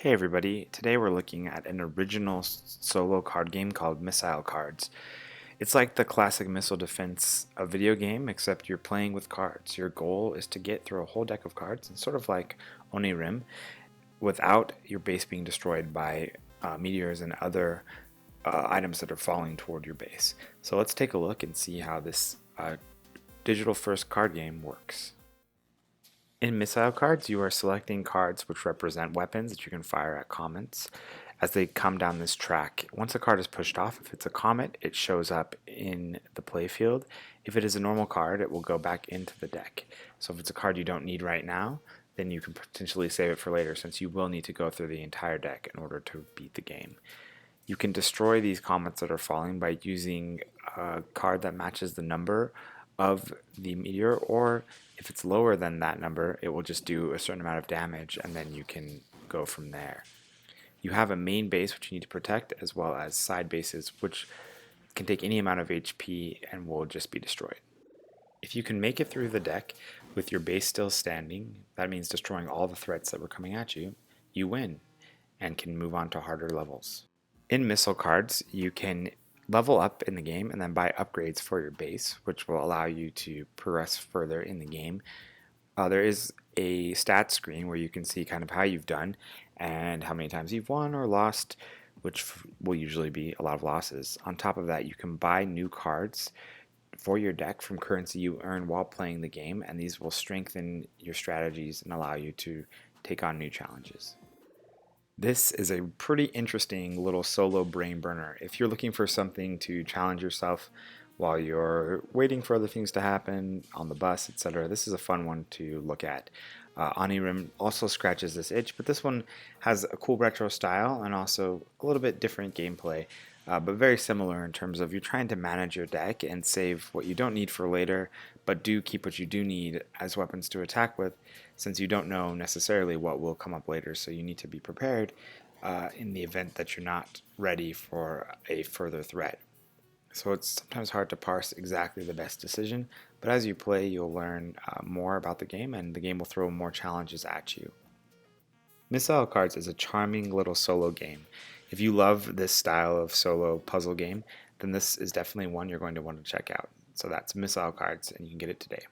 Hey everybody, today we're looking at an original solo card game called Missile Cards. It's like the classic missile defense a video game, except you're playing with cards. Your goal is to get through a whole deck of cards, and sort of like Onirim, without your base being destroyed by meteors and other items that are falling toward your base. So let's take a look and see how this digital first card game works. In missile cards, you are selecting cards which represent weapons that you can fire at comets as they come down this track. Once a card is pushed off, if it's a comet, it shows up in the playfield. If it is a normal card, it will go back into the deck. So if it's a card you don't need right now, then you can potentially save it for later, since you will need to go through the entire deck in order to beat the game. You can destroy these comets that are falling by using a card that matches the number of the meteor, or if it's lower than that number, it will just do a certain amount of damage, and then you can go from there. You have a main base which you need to protect, as well as side bases which can take any amount of HP and will just be destroyed. If you can make it through the deck with your base still standing, that means destroying all the threats that were coming at you, you win and can move on to harder levels. In missile cards, you can level up in the game and then buy upgrades for your base, which will allow you to progress further in the game. There is a stat screen where you can see kind of how you've done and how many times you've won or lost, which will usually be a lot of losses. On top of that, you can buy new cards for your deck from currency you earn while playing the game, and these will strengthen your strategies and allow you to take on new challenges. This is a pretty interesting little solo brain burner. If you're looking for something to challenge yourself while you're waiting for other things to happen on the bus, etc., this is a fun one to look at. Onirim also scratches this itch, but this one has a cool retro style and also a little bit different gameplay, but very similar in terms of you're trying to manage your deck and save what you don't need for later, but do keep what you do need as weapons to attack with, since you don't know necessarily what will come up later, so you need to be prepared in the event that you're not ready for a further threat. So it's sometimes hard to parse exactly the best decision, but as you play, you'll learn more about the game, and the game will throw more challenges at you. Missile Cards is a charming little solo game. If you love this style of solo puzzle game, then this is definitely one you're going to want to check out. So that's Missile Cards, and you can get it today.